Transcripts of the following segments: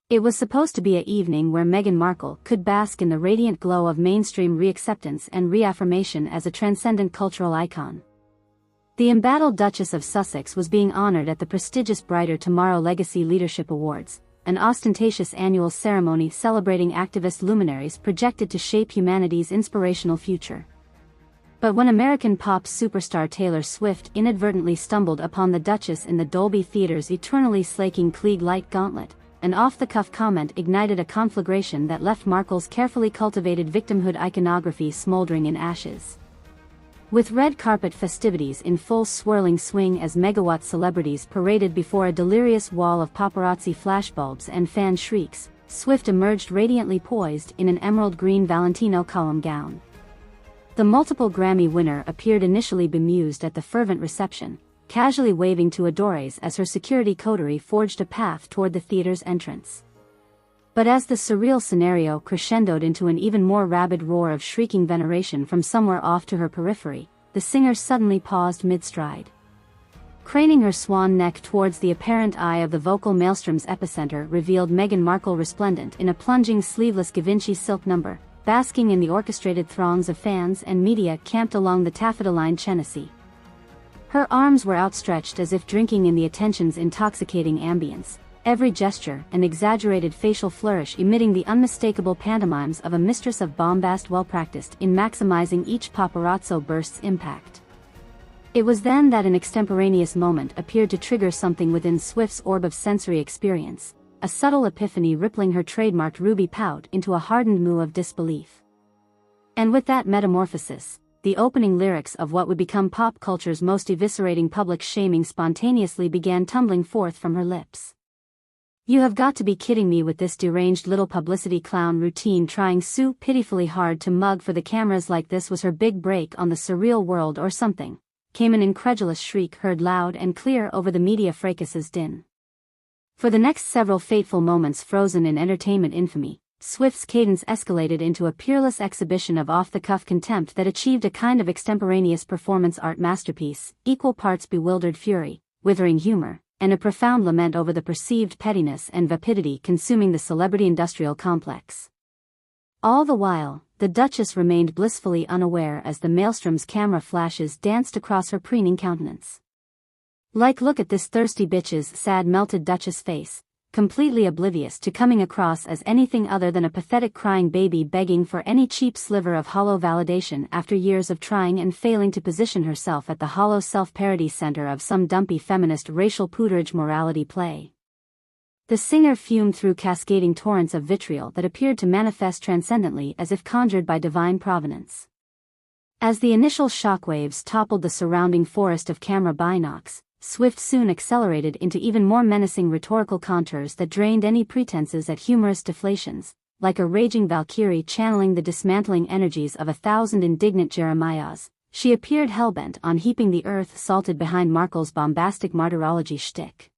It was supposed to be an evening where Meghan Markle could bask in the radiant glow of mainstream reacceptance and reaffirmation as a transcendent cultural icon. The embattled Duchess of Sussex was being honored at the prestigious Brighter Tomorrow Legacy Leadership Awards, an ostentatious annual ceremony celebrating activist luminaries projected to shape humanity's inspirational future. But when American pop superstar Taylor Swift inadvertently stumbled upon the Duchess in the Dolby Theatre's eternally slaking Klieg light gauntlet, an off-the-cuff comment ignited a conflagration that left Markle's carefully cultivated victimhood iconography smoldering in ashes. With red carpet festivities in full swirling swing as megawatt celebrities paraded before a delirious wall of paparazzi flashbulbs and fan shrieks, Swift emerged radiantly poised in an emerald green Valentino column gown. The multiple Grammy winner appeared initially bemused at the fervent reception, casually waving to adores as her security coterie forged a path toward the theater's entrance. But as the surreal scenario crescendoed into an even more rabid roar of shrieking veneration from somewhere off to her periphery, the singer suddenly paused mid-stride. Craning her swan neck towards the apparent eye of the vocal maelstrom's epicenter revealed Meghan Markle resplendent in a plunging sleeveless Givenchy silk number, basking in the orchestrated throngs of fans and media camped along the taffeta-lined Chenesee. Her arms were outstretched as if drinking in the attention's intoxicating ambience, every gesture and exaggerated facial flourish emitting the unmistakable pantomimes of a mistress of bombast well-practiced in maximizing each paparazzo burst's impact. It was then that an extemporaneous moment appeared to trigger something within Swift's orb of sensory experience, a subtle epiphany rippling her trademarked ruby pout into a hardened moue of disbelief. And with that metamorphosis, the opening lyrics of what would become pop culture's most eviscerating public shaming spontaneously began tumbling forth from her lips. "You have got to be kidding me with this deranged little publicity clown routine trying so pitifully hard to mug for the cameras like this was her big break on the surreal world or something," came an incredulous shriek heard loud and clear over the media fracas's din. For the next several fateful moments frozen in entertainment infamy, Swift's cadence escalated into a peerless exhibition of off-the-cuff contempt that achieved a kind of extemporaneous performance art masterpiece, equal parts bewildered fury, withering humor, and a profound lament over the perceived pettiness and vapidity consuming the celebrity-industrial complex. All the while, the Duchess remained blissfully unaware as the maelstrom's camera flashes danced across her preening countenance. Like, look at this thirsty bitch's sad melted Duchess face, completely oblivious to coming across as anything other than a pathetic crying baby begging for any cheap sliver of hollow validation after years of trying and failing to position herself at the hollow self-parody center of some dumpy feminist racial pooderage morality play. The singer fumed through cascading torrents of vitriol that appeared to manifest transcendently as if conjured by divine providence. As the initial shockwaves toppled the surrounding forest of camera binocs, Swift soon accelerated into even more menacing rhetorical contours that drained any pretenses at humorous deflations, like a raging Valkyrie channeling the dismantling energies of 1,000 indignant Jeremiahs. She appeared hellbent on heaping the earth salted behind Markle's bombastic martyrology shtick.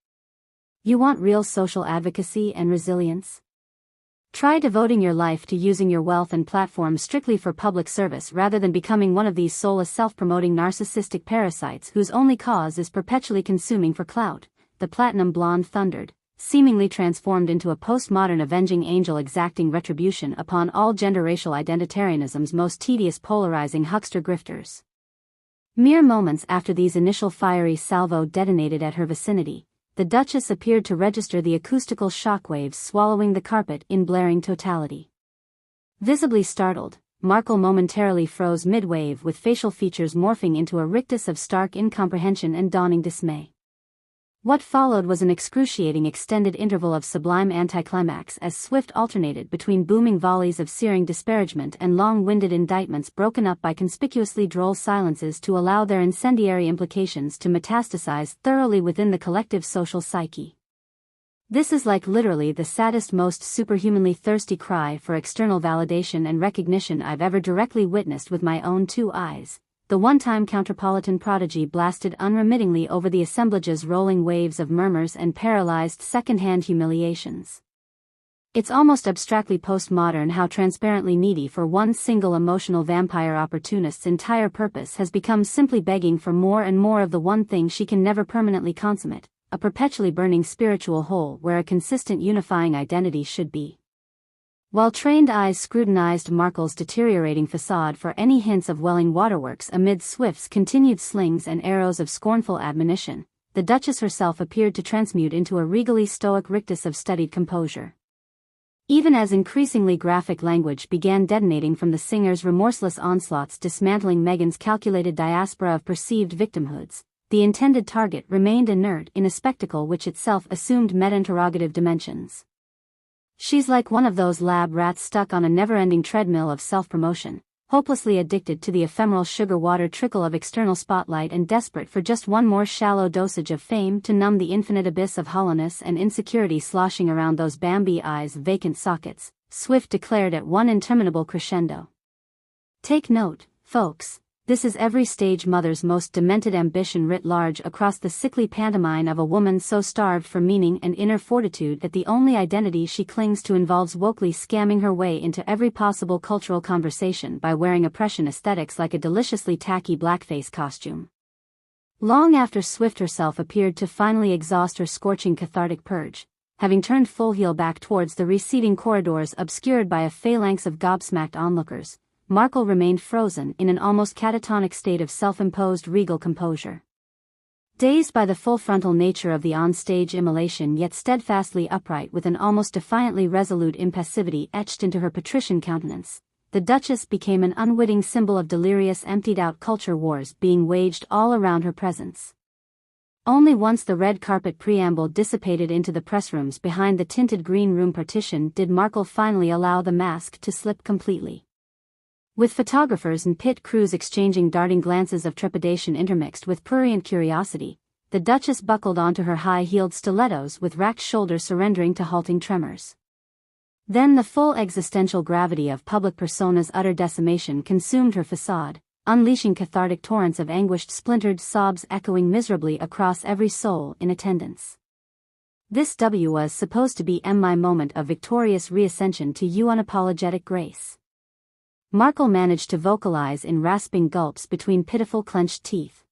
You want real social advocacy and resilience? Try devoting your life to using your wealth and platform strictly for public service rather than becoming one of these soulless self-promoting narcissistic parasites whose only cause is perpetually consuming for clout, the platinum blonde thundered, seemingly transformed into a postmodern avenging angel exacting retribution upon all gender-racial identitarianism's most tedious polarizing huckster grifters. Mere moments after these initial fiery salvo detonated at her vicinity, the Duchess appeared to register the acoustical shockwaves swallowing the carpet in blaring totality. Visibly startled, Markle momentarily froze mid-wave with facial features morphing into a rictus of stark incomprehension and dawning dismay. What followed was an excruciating extended interval of sublime anticlimax as Swift alternated between booming volleys of searing disparagement and long-winded indictments broken up by conspicuously droll silences to allow their incendiary implications to metastasize thoroughly within the collective social psyche. This is like literally the saddest, most superhumanly thirsty cry for external validation and recognition I've ever directly witnessed with my own two eyes. The one-time counterpolitan prodigy blasted unremittingly over the assemblage's rolling waves of murmurs and paralyzed second-hand humiliations. It's almost abstractly postmodern how transparently needy for one single emotional vampire opportunist's entire purpose has become simply begging for more and more of the one thing she can never permanently consummate, a perpetually burning spiritual hole where a consistent unifying identity should be. While trained eyes scrutinized Markle's deteriorating facade for any hints of welling waterworks amid Swift's continued slings and arrows of scornful admonition, the Duchess herself appeared to transmute into a regally stoic rictus of studied composure. Even as increasingly graphic language began detonating from the singer's remorseless onslaughts dismantling Meghan's calculated diaspora of perceived victimhoods, the intended target remained inert in a spectacle which itself assumed meta-interrogative dimensions. She's like one of those lab rats stuck on a never-ending treadmill of self-promotion, hopelessly addicted to the ephemeral sugar-water trickle of external spotlight and desperate for just one more shallow dosage of fame to numb the infinite abyss of hollowness and insecurity sloshing around those Bambi eyes' vacant sockets, Swift declared at one interminable crescendo. Take note, folks. This is every stage mother's most demented ambition writ large across the sickly pantomime of a woman so starved for meaning and inner fortitude that the only identity she clings to involves wokely scamming her way into every possible cultural conversation by wearing oppression aesthetics like a deliciously tacky blackface costume. Long after Swift herself appeared to finally exhaust her scorching cathartic purge, having turned full heel back towards the receding corridors obscured by a phalanx of gobsmacked onlookers, Markle remained frozen in an almost catatonic state of self-imposed regal composure. Dazed by the full-frontal nature of the on-stage immolation yet steadfastly upright with an almost defiantly resolute impassivity etched into her patrician countenance, the Duchess became an unwitting symbol of delirious emptied-out culture wars being waged all around her presence. Only once the red carpet preamble dissipated into the pressrooms behind the tinted green room partition did Markle finally allow the mask to slip completely. With photographers and pit crews exchanging darting glances of trepidation intermixed with prurient curiosity, the Duchess buckled onto her high-heeled stilettos with racked shoulders surrendering to halting tremors. Then the full existential gravity of public persona's utter decimation consumed her facade, unleashing cathartic torrents of anguished splintered sobs echoing miserably across every soul in attendance. This was supposed to be my moment of victorious reascension to unapologetic grace. Markle managed to vocalize in rasping gulps between pitiful clenched teeth.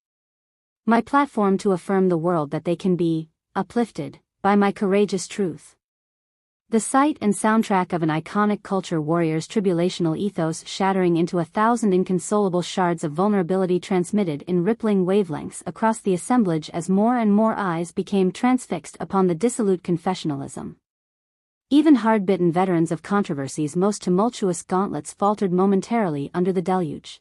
My platform to affirm the world that they can be uplifted by my courageous truth. The sight and soundtrack of an iconic culture warrior's tribulational ethos shattering into 1,000 inconsolable shards of vulnerability transmitted in rippling wavelengths across the assemblage as more and more eyes became transfixed upon the dissolute confessionalism. Even hard-bitten veterans of controversy's most tumultuous gauntlets faltered momentarily under the deluge.